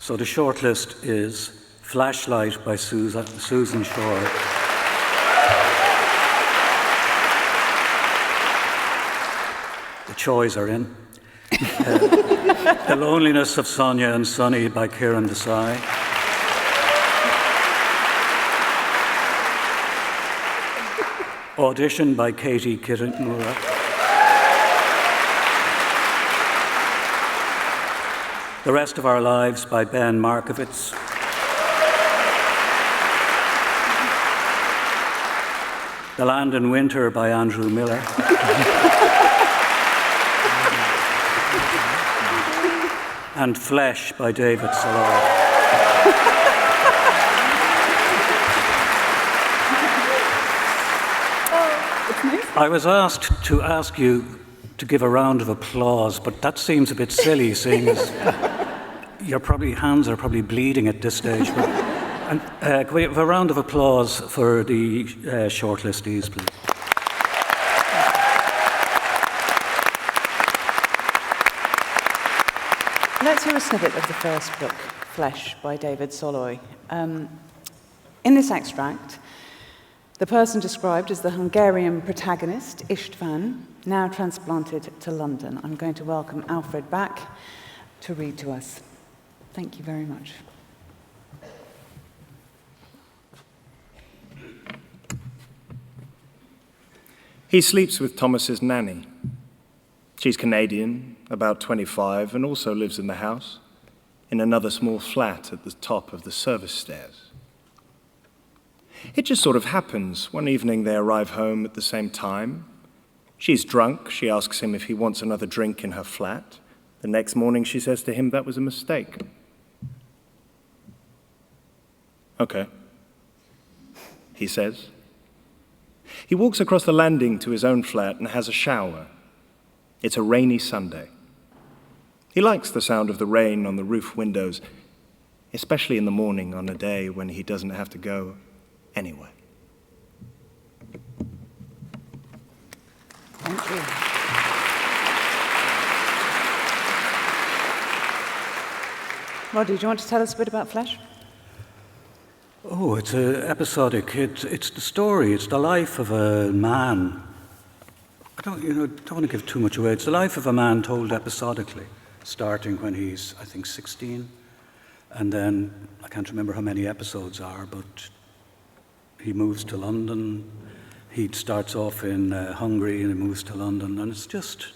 So the shortlist is Flashlight by Susan Shore. The Choi's are in. The Loneliness of Sonia and Sonny by Kieran Desai. Audition by Katie Kitamura. The Rest of Our Lives by Ben Markovitz. The Land in Winter by Andrew Miller. And Flesh by David Solari. I was asked to ask you to give a round of applause, but that seems a bit silly, seeing as your hands are probably bleeding at this stage. Can we have a round of applause for the shortlistees, please? Let's hear a snippet of the first book, Flesh, by David Solari. In this extract, the person described as the Hungarian protagonist, István, now transplanted to London. I'm going to welcome Alfred back to read to us. Thank you very much. He sleeps with Thomas's nanny. She's Canadian, about 25, and also lives in the house, in another small flat at the top of the service stairs. It just sort of happens. One evening they arrive home at the same time. She's drunk. She asks him if he wants another drink in her flat. The next morning she says to him that was a mistake. Okay, he says. He walks across the landing to his own flat and has a shower. It's a rainy Sunday. He likes the sound of the rain on the roof windows, especially in the morning on a day when he doesn't have to go anyway. Thank you. Roddy, do you want to tell us a bit about Flesh? Oh, it's episodic. It's the story. It's the life of a man. I don't want to give too much away. It's the life of a man told episodically, starting when he's, I think, 16, and then I can't remember how many episodes are, but he moves to London. He starts off in Hungary and he moves to London, and it's just,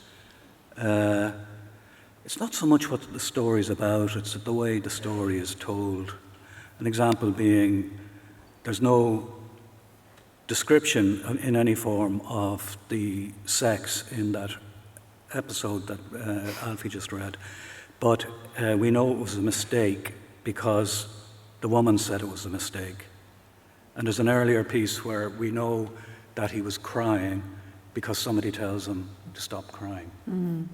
it's not so much what the story's about, it's the way the story is told. An example being, there's no description in any form of the sex in that episode that Alfie just read, but we know it was a mistake because the woman said it was a mistake. And there's an earlier piece where we know that he was crying because somebody tells him to stop crying. Mm.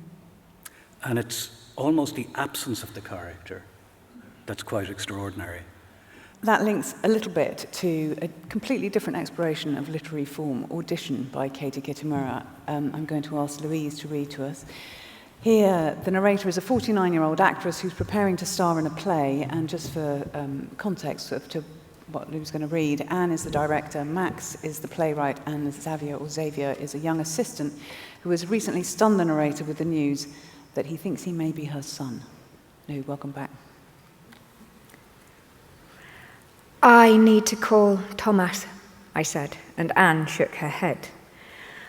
And it's almost the absence of the character that's quite extraordinary. That links a little bit to a completely different exploration of literary form, Audition by Katie Kitamura. I'm going to ask Louise to read to us. Here, the narrator is a 49-year-old actress who's preparing to star in a play, and just for context to what Lou's going to read, Anne is the director, Max is the playwright, and Xavier is a young assistant who has recently stunned the narrator with the news that he thinks he may be her son. Lou, welcome back. I need to call Thomas, I said, and Anne shook her head.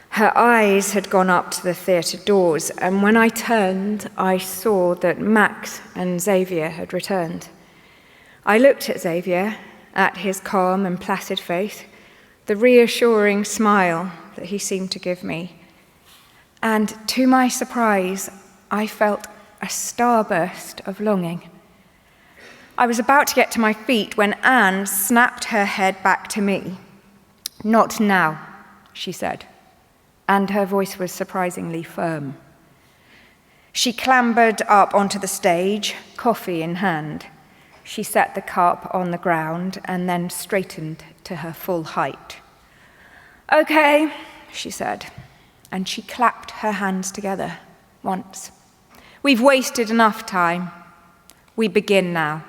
Her eyes had gone up to the theatre doors, and when I turned, I saw that Max and Xavier had returned. I looked at Xavier, at his calm and placid face, the reassuring smile that he seemed to give me, and to my surprise, I felt a starburst of longing. I was about to get to my feet when Anne snapped her head back to me. "Not now," she said, and her voice was surprisingly firm. She clambered up onto the stage, coffee in hand. She set the cup on the ground and then straightened to her full height. "Okay," she said, and she clapped her hands together once. "We've wasted enough time. We begin now."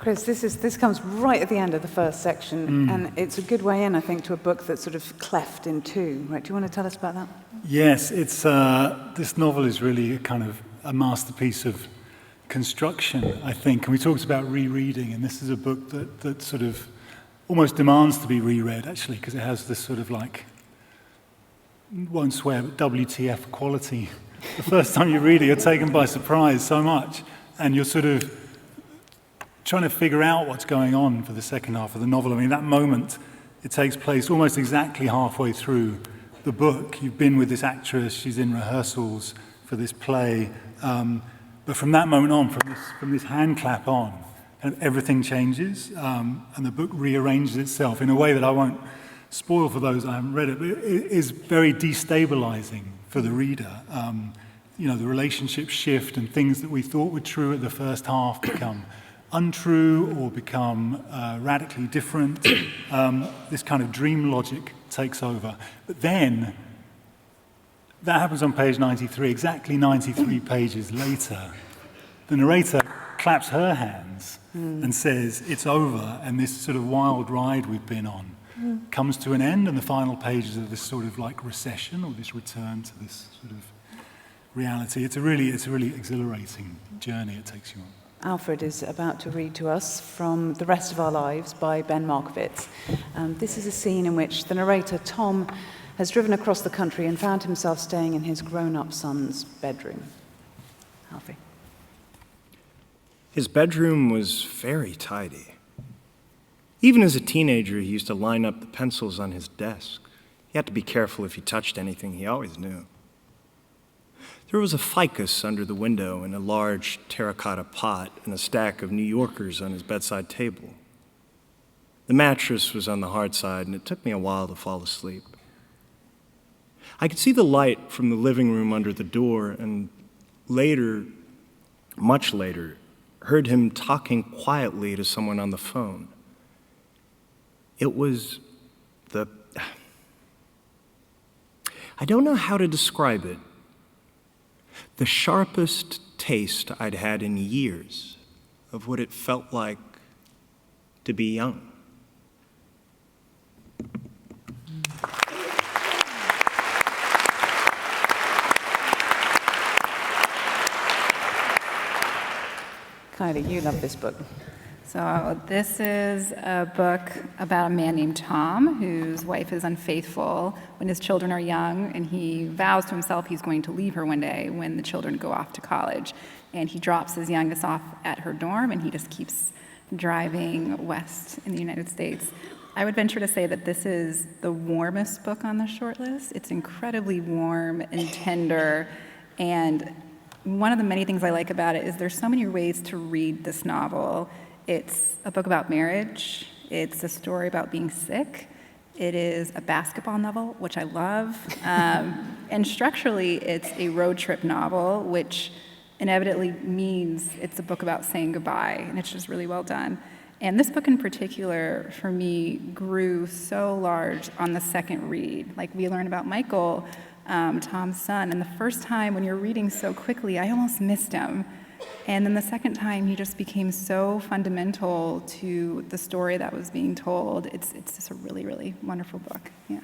Chris, this comes right at the end of the first section, and it's a good way in, I think, to a book that's sort of cleft in two. Right? Do you want to tell us about that? Yes, it's this novel is really a kind of a masterpiece of construction, I think. And we talked about rereading, and this is a book that sort of almost demands to be reread, actually, because it has this sort of like, won't swear, but WTF quality. The first time you read it, you're taken by surprise so much, and you're sort of trying to figure out what's going on for the second half of the novel. I mean, that moment, it takes place almost exactly halfway through the book. You've been with this actress, she's in rehearsals for this play, but from that moment on, from this hand clap on, kind of everything changes, and the book rearranges itself in a way that I won't spoil for those that haven't read it, but it is very destabilizing for the reader. You know, the relationships shift, and things that we thought were true at the first half become untrue or become radically different. This kind of dream logic takes over. But then, that happens on page 93, exactly 93 pages later. The narrator claps her hands and says, it's over, and this sort of wild ride we've been on comes to an end, and the final pages of this sort of like recession, or this return to this sort of reality. It's a really exhilarating journey it takes you on. Alfred is about to read to us from The Rest of Our Lives by Ben Markovitz. This is a scene in which the narrator, Tom, has driven across the country and found himself staying in his grown-up son's bedroom. Alfie. His bedroom was very tidy. Even as a teenager, he used to line up the pencils on his desk. He had to be careful if he touched anything, he always knew. There was a ficus under the window and a large terracotta pot and a stack of New Yorkers on his bedside table. The mattress was on the hard side, and it took me a while to fall asleep. I could see the light from the living room under the door, and later, much later, heard him talking quietly to someone on the phone. It was I don't know how to describe it. The sharpest taste I'd had in years of what it felt like to be young. Kiley, you love this book. So this is a book about a man named Tom whose wife is unfaithful when his children are young, and he vows to himself he's going to leave her one day when the children go off to college. And he drops his youngest off at her dorm, and he just keeps driving west in the United States. I would venture to say that this is the warmest book on the shortlist. It's incredibly warm and tender, and one of the many things I like about it is there's so many ways to read this novel. It's a book about marriage. It's a story about being sick. It is a basketball novel, which I love. And structurally, it's a road trip novel, which inevitably means it's a book about saying goodbye, and it's just really well done. And this book in particular, for me, grew so large on the second read. Like, we learn about Michael, Tom's son, and the first time when you're reading so quickly, I almost missed him. And then the second time, he just became so fundamental to the story that was being told. It's just a really, really wonderful book. Yeah.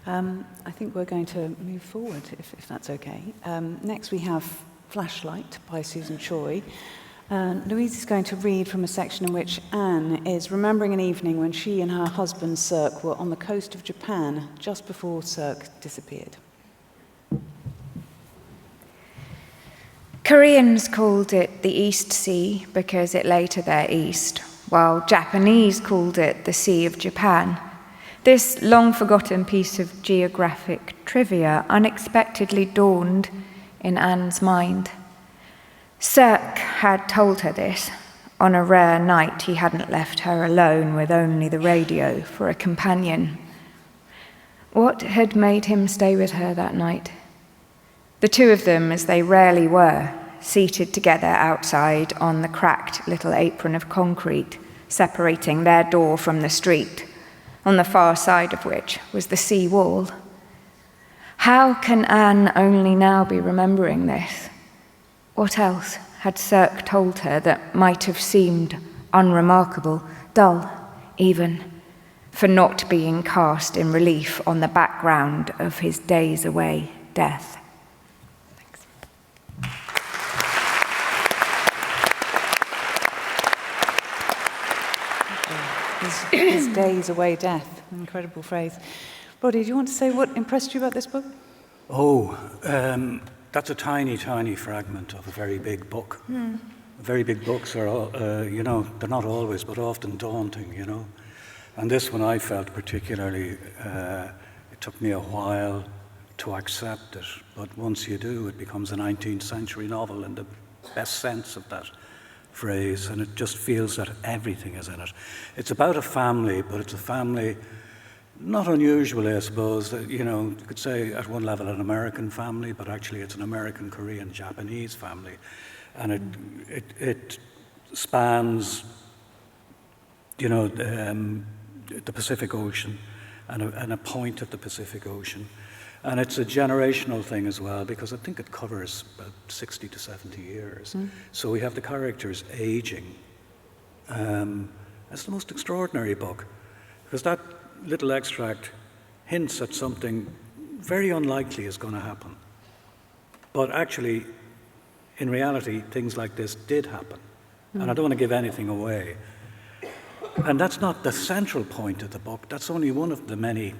I think we're going to move forward, if that's okay. Next, we have Flashlight by Susan Choi. Louise is going to read from a section in which Anne is remembering an evening when she and her husband, Cirque, were on the coast of Japan just before Cirque disappeared. Koreans called it the East Sea because it lay to their east, while Japanese called it the Sea of Japan. This long-forgotten piece of geographic trivia unexpectedly dawned in Anne's mind. Cirque had told her this. On a rare night, he hadn't left her alone with only the radio for a companion. What had made him stay with her that night? The two of them, as they rarely were, seated together outside on the cracked little apron of concrete, separating their door from the street, on the far side of which was the sea wall. How can Anne only now be remembering this? What else had Cirque told her that might have seemed unremarkable, dull even, for not being cast in relief on the background of his days away death. His days away death, an incredible phrase. Roddy, do you want to say what impressed you about this book? That's a tiny, tiny fragment of a very big book. Very big books are, they're not always, but often daunting, And this one I felt particularly, it took me a while to accept it, but once you do, it becomes a 19th century novel in the best sense of that phrase, and it just feels that everything is in it. It's about a family, but it's a family not unusually, I suppose. You could say at one level an American family, but actually it's an American, Korean, Japanese family. And it spans, the Pacific Ocean and a point of the Pacific Ocean. And it's a generational thing as well, because I think it covers about 60 to 70 years. So we have the characters aging. It's the most extraordinary book, because that little extract hints at something very unlikely is going to happen. But actually, in reality, things like this did happen. And I don't want to give anything away. And that's not the central point of the book. That's only one of the many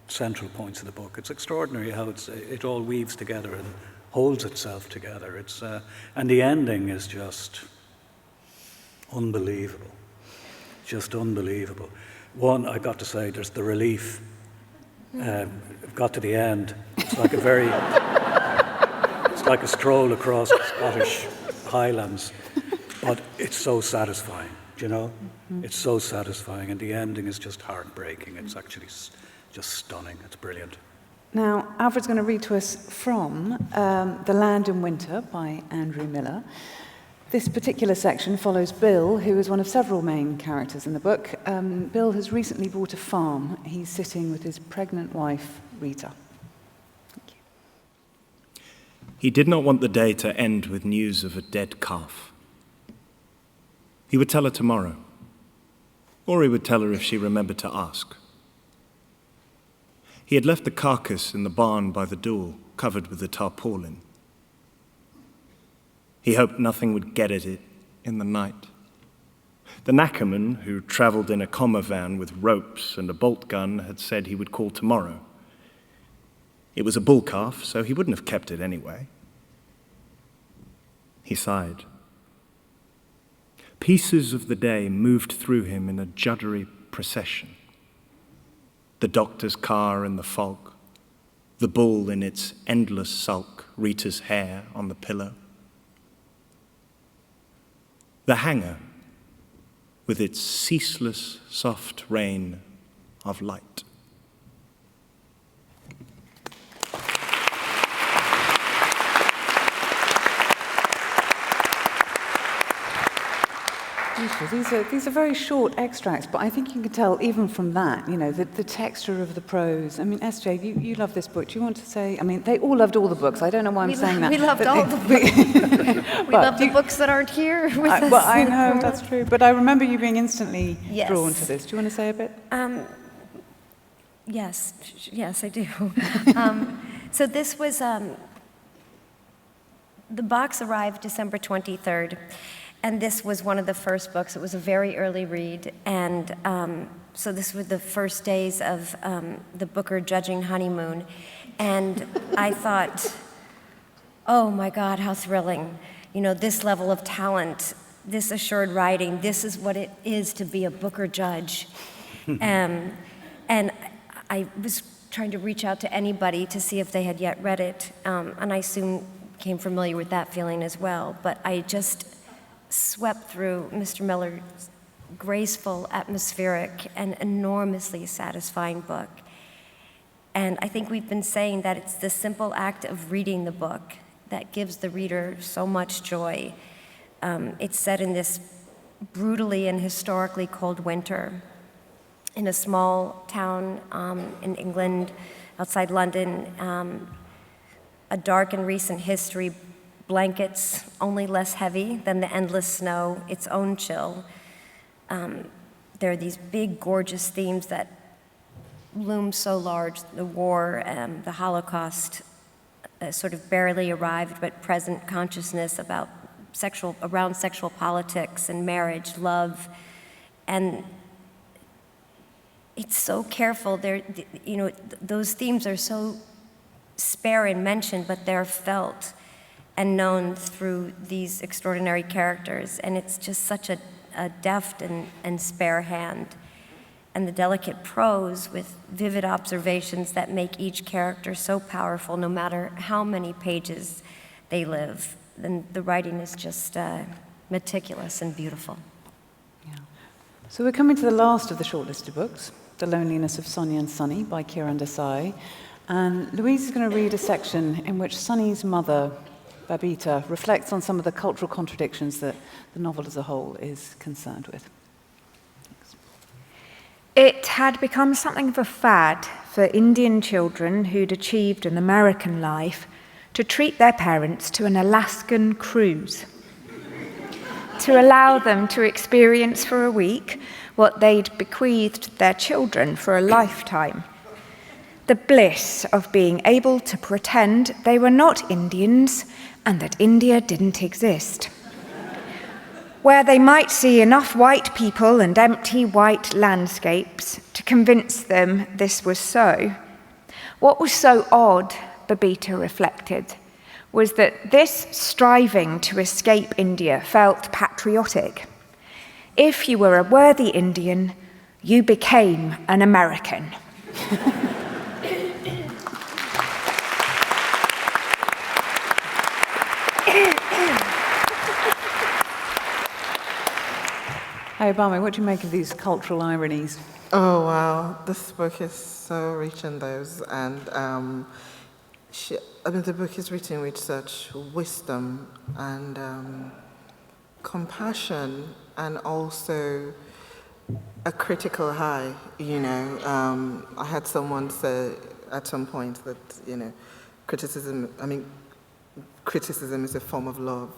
central points of the book. It's extraordinary how it all weaves together and holds itself together. And the ending is just unbelievable. Just unbelievable. One, I got to say, there's the relief. Got to the end. It's like it's like a stroll across the Scottish Highlands, but it's so satisfying, It's so satisfying, and the ending is just heartbreaking. It's actually just stunning. It's brilliant. Now, Alfred's going to read to us from The Land in Winter by Andrew Miller. This particular section follows Bill, who is one of several main characters in the book. Bill has recently bought a farm. He's sitting with his pregnant wife, Rita. Thank you. He did not want the day to end with news of a dead calf. He would tell her tomorrow, or he would tell her if she remembered to ask. He had left the carcass in the barn by the door, covered with a tarpaulin. He hoped nothing would get at it in the night. The knackerman, who travelled in a commer van with ropes and a bolt gun, had said he would call tomorrow. It was a bull calf, so he wouldn't have kept it anyway. He sighed. Pieces of the day moved through him in a juddery procession. The doctor's car in the fog, the bull in its endless sulk, Rita's hair on the pillow. The hangar, with its ceaseless soft rain of light. Beautiful. These are very short extracts, but I think you can tell even from that, the texture of the prose. I mean, SJ, you love this book. Do you want to say? I mean, they all loved all the books. I don't know why I'm saying that. We loved all the books. We love the books that aren't here with us. Well, I know, that's true. But I remember you being instantly Yes. drawn to this. Do you want to say a bit? Yes, I do. So this was, the box arrived December 23rd, and this was one of the first books. It was a very early read, and so this were the first days of the Booker judging honeymoon, and I thought, oh my God, how thrilling. This level of talent, this assured writing, this is what it is to be a Booker judge. And I was trying to reach out to anybody to see if they had yet read it, and I soon became familiar with that feeling as well. But I just swept through Mr. Miller's graceful, atmospheric, and enormously satisfying book. And I think we've been saying that it's the simple act of reading the book that gives the reader so much joy. It's set in this brutally and historically cold winter in a small town in England, outside London. A dark and recent history blankets, only less heavy than the endless snow, its own chill. There are these big, gorgeous themes that loom so large: the war, the Holocaust, sort of barely arrived but present consciousness about around sexual politics and marriage, love, and it's so careful. Those themes are so spare in mention, but they're felt and known through these extraordinary characters, and it's just such a deft and spare hand. And the delicate prose with vivid observations that make each character so powerful, no matter how many pages they live. And the writing is just meticulous and beautiful. Yeah. So we're coming to the last of the shortlisted books, The Loneliness of Sonia and Sonny by Kiran Desai. And Louise is going to read a section in which Sonny's mother, Babita, reflects on some of the cultural contradictions that the novel as a whole is concerned with. Thanks. It had become something of a fad for Indian children who'd achieved an American life to treat their parents to an Alaskan cruise, to allow them to experience for a week what they'd bequeathed their children for a lifetime. The bliss of being able to pretend they were not Indians and that India didn't exist. Where they might see enough white people and empty white landscapes to convince them this was so. What was so odd, Babita reflected, was that this striving to escape India felt patriotic. If you were a worthy Indian, you became an American. Hey, bámi, what do you make of these cultural ironies? Oh, wow. This book is so rich in those. And the book is written with such wisdom and compassion, and also a critical eye, I had someone say at some point that, criticism is a form of love,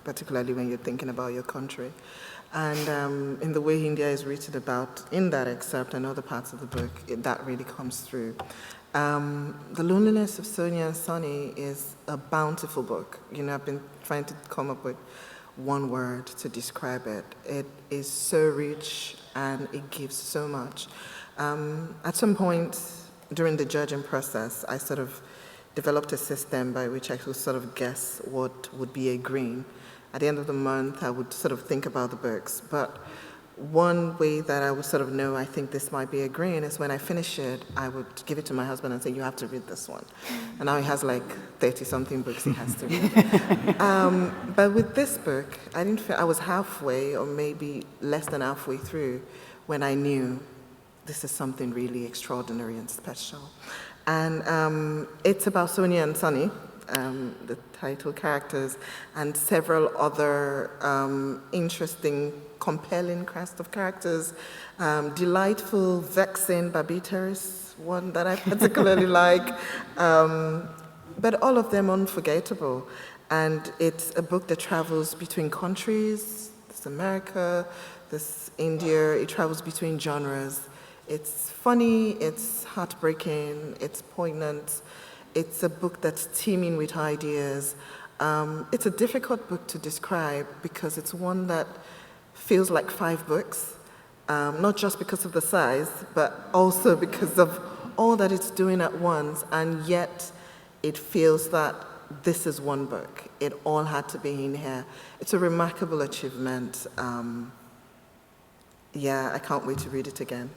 particularly when you're thinking about your country. And in the way India is written about in that excerpt and other parts of the book, that really comes through. The Loneliness of Sonia and Sonny is a bountiful book. I've been trying to come up with one word to describe it. It is so rich and it gives so much. At some point during the judging process, I sort of developed a system by which I could sort of guess what would be a green. At the end of the month, I would sort of think about the books. But one way that I would sort of know I think this might be a green is when I finish it, I would give it to my husband and say, you have to read this one. And now he has like 30-something books he has to read. But with this book, I was halfway or maybe less than halfway through when I knew this is something really extraordinary and special. And it's about Sonia and Sonny, the title characters, and several other interesting, compelling cast of characters. Delightful, vexing Babita is one that I particularly like, but all of them unforgettable. And it's a book that travels between countries. There's America, there's India. It travels between genres. It's funny, it's heartbreaking, it's poignant. It's a book that's teeming with ideas. It's a difficult book to describe because it's one that feels like 5 books, not just because of the size, but also because of all that it's doing at once, and yet it feels that this is one book. It all had to be in here. It's a remarkable achievement. I can't wait to read it again.